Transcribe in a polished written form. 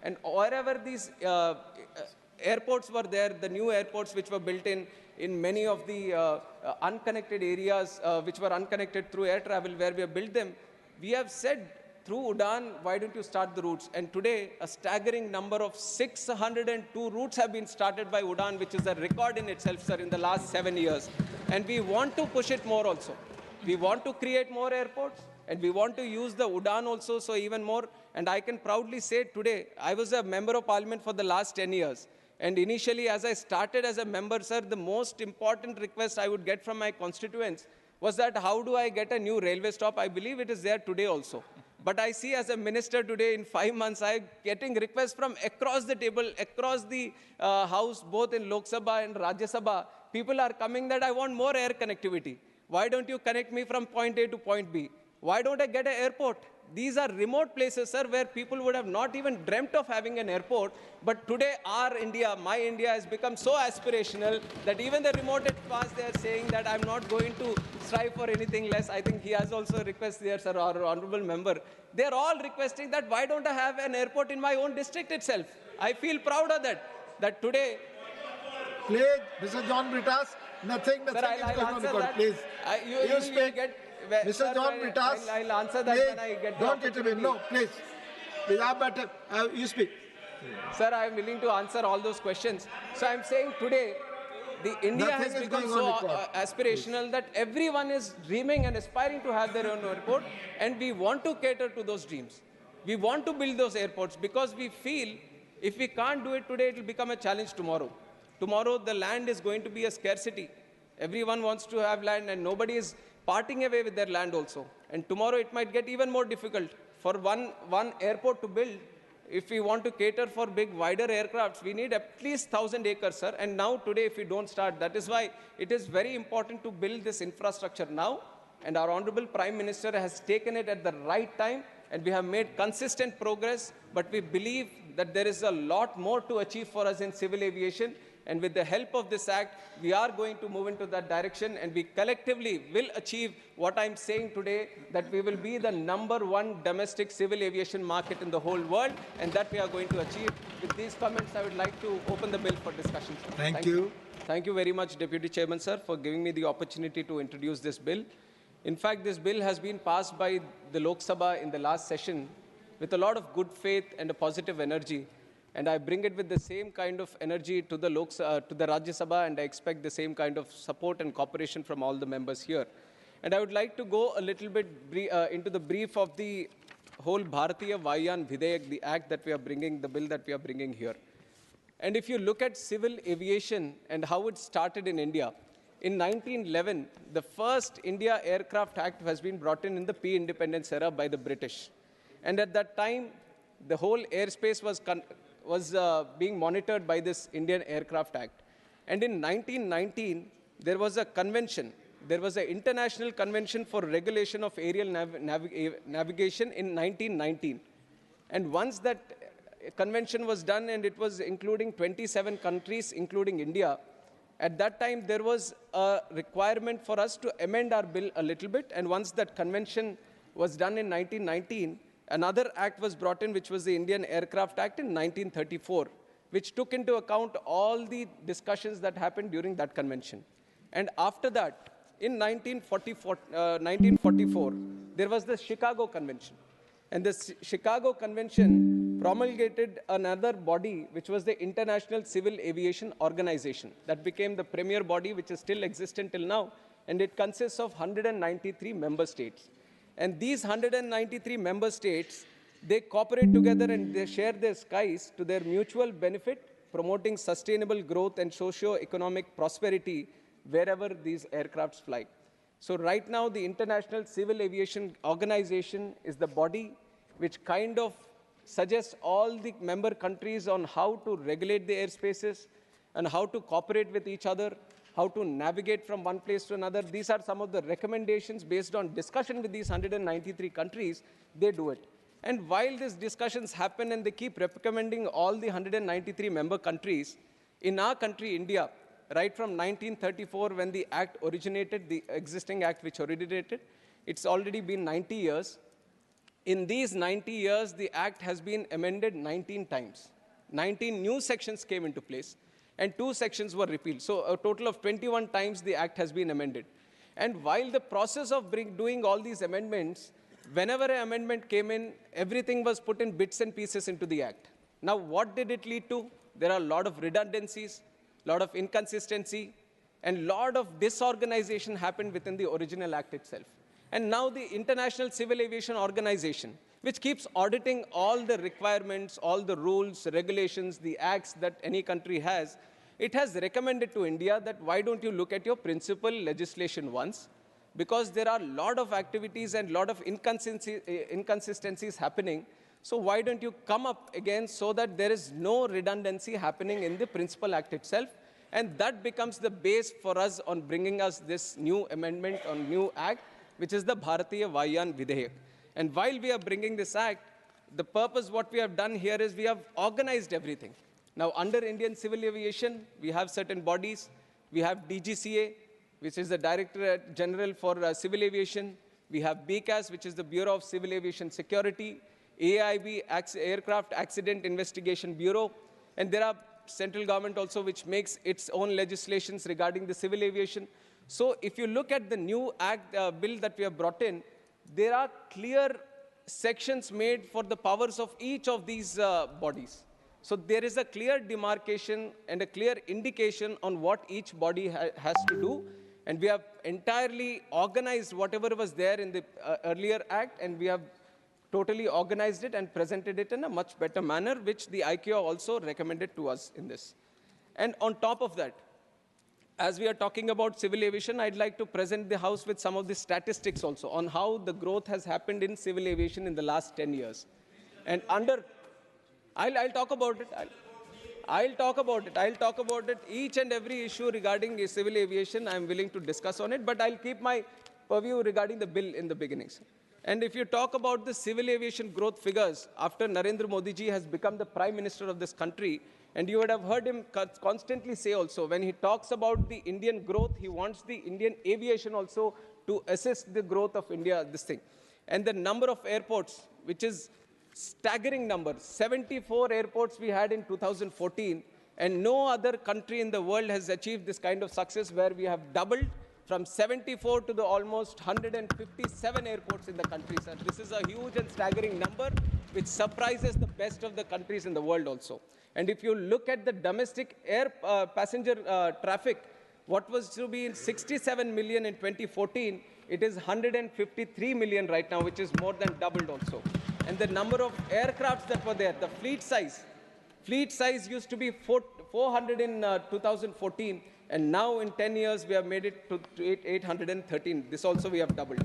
And wherever these airports were there, the new airports which were built in many of the unconnected areas which were unconnected through air travel where we have built them, we have said through UDAN, why don't you start the routes? And today, a staggering number of 602 routes have been started by UDAN, which is a record in itself, sir, in the last 7 years. And we want to push it more also. We want to create more airports, and we want to use the UDAN also, so even more. And I can proudly say today, I was a member of parliament for the last 10 years. And initially, as I started as a member, sir, the most important request I would get from my constituents was that how do I get a new railway stop? I believe it is there today also. But I see as a minister today, in 5 months, I'm getting requests from across the table, across the house, both in Lok Sabha and Rajya Sabha. People are coming that I want more air connectivity. Why don't you connect me from point A to point B? Why don't I get an airport? These are remote places, sir, where people would have not even dreamt of having an airport. But today, our India, my India, has become so aspirational that even the remotest past, they are saying that I'm not going to strive for anything less. I think he has also a request there, sir, our honorable member. They're all requesting that why don't I have an airport in my own district itself? I feel proud of that today. Please, Mr. John Britas, nothing Sir, is going on record, please. You speak. Mr. John Britas, I'll answer that when I get the don't get him in. No, please. Please, you speak. Sir, I am willing to answer all those questions. So I'm saying today, the India has become so aspirational that everyone is dreaming and aspiring to have their own airport, and we want to cater to those dreams. We want to build those airports because we feel if we can't do it today, it will become a challenge tomorrow. Tomorrow, the land is going to be a scarcity. Everyone wants to have land, and nobody is parting away with their land also. And tomorrow, it might get even more difficult. For one airport to build, if we want to cater for big, wider aircrafts, we need at least 1,000 acres, sir. And now, today, if we don't start, that is why it is very important to build this infrastructure now. And our Honorable Prime Minister has taken it at the right time, and we have made consistent progress. But we believe that there is a lot more to achieve for us in civil aviation. And with the help of this act, we are going to move into that direction, and we collectively will achieve what I'm saying today, that we will be the #1 domestic civil aviation market in the whole world, and that we are going to achieve. With these comments, I would like to open the bill for discussion, sir. Thank you. Thank you very much, Deputy Chairman, sir, for giving me the opportunity to introduce this bill. In fact, this bill has been passed by the Lok Sabha in the last session with a lot of good faith and a positive energy. And I bring it with the same kind of energy to the Rajya Sabha, and I expect the same kind of support and cooperation from all the members here. And I would like to go a little bit into the brief of the whole Bharatiya Vayuyan Videyak, the act that we are bringing, the bill that we are bringing here. And if you look at civil aviation and how it started in India, in 1911, the first India Aircraft Act has been brought in the pre-independence era by the British. And at that time, the whole airspace was being monitored by this Indian Aircraft Act. And in 1919, there was a convention. There was an international convention for regulation of aerial navigation in 1919. And once that convention was done, and it was including 27 countries, including India, at that time, there was a requirement for us to amend our bill a little bit. And once that convention was done in 1919, another act was brought in, which was the Indian Aircraft Act in 1934, which took into account all the discussions that happened during that convention. And after that, in 1944, there was the Chicago Convention. And the Chicago Convention promulgated another body, which was the International Civil Aviation Organization. That became the premier body, which is still existent till now. And it consists of 193 member states. And these 193 member states, they cooperate together and they share their skies to their mutual benefit, promoting sustainable growth and socio-economic prosperity wherever these aircrafts fly. So right now, the International Civil Aviation Organization is the body which kind of suggests all the member countries on how to regulate the airspaces and how to cooperate with each other, how to navigate from one place to another. These are some of the recommendations based on discussion with these 193 countries. They do it. And while these discussions happen and they keep recommending all the 193 member countries, in our country, India, right from 1934, when the act originated, the existing act which originated, it's already been 90 years. In these 90 years, the Act has been amended 19 times. 19 new sections came into place, and 2 sections were repealed. So a total of 21 times the Act has been amended. And while the process of doing all these amendments, whenever an amendment came in, everything was put in bits and pieces into the Act. Now, what did it lead to? There are a lot of redundancies, a lot of inconsistency, and a lot of disorganization happened within the original Act itself. And now the International Civil Aviation Organization, which keeps auditing all the requirements, all the rules, regulations, the acts that any country has, it has recommended to India that why don't you look at your principal legislation once, because there are a lot of activities and a lot of inconsistencies happening. So why don't you come up again so that there is no redundancy happening in the principal act itself? And that becomes the base for us on bringing us this new amendment on new act, which is the Bharatiya Vayuyan Videyak. And while we are bringing this act, the purpose what we have done here is we have organized everything. Now, under Indian Civil Aviation, we have certain bodies. We have DGCA, which is the Director General for Civil Aviation. We have BCAS, which is the Bureau of Civil Aviation Security. AIB, Aircraft Accident Investigation Bureau. And there are central government also which makes its own legislations regarding the civil aviation. So if you look at the new act bill that we have brought in, there are clear sections made for the powers of each of these bodies. So there is a clear demarcation and a clear indication on what each body has to do. And we have entirely organized whatever was there in the earlier act, and we have totally organized it and presented it in a much better manner, which the ICAO also recommended to us in this. And on top of that, as we are talking about civil aviation, I'd like to present the House with some of the statistics also on how the growth has happened in civil aviation in the last 10 years. And I'll talk about it. I'll talk about it. I'll talk about it. Each and every issue regarding civil aviation, I'm willing to discuss on it, but I'll keep my purview regarding the bill in the beginnings. And if you talk about the civil aviation growth figures, after Narendra Modi ji has become the Prime Minister of this country, and you would have heard him constantly say also, when he talks about the Indian growth, he wants the Indian aviation also to assist the growth of India, this thing. And the number of airports, which is staggering number, 74 airports we had in 2014, and no other country in the world has achieved this kind of success where we have doubled from 74 to the almost 157 airports in the country, sir. This is a huge and staggering number, which surprises the best of the countries in the world also. And if you look at the domestic air passenger traffic, what was to be in 67 million in 2014, it is 153 million right now, which is more than doubled also. And the number of aircrafts that were there, the fleet size used to be 400 in 2014, and now in 10 years we have made it to 813. This also we have doubled.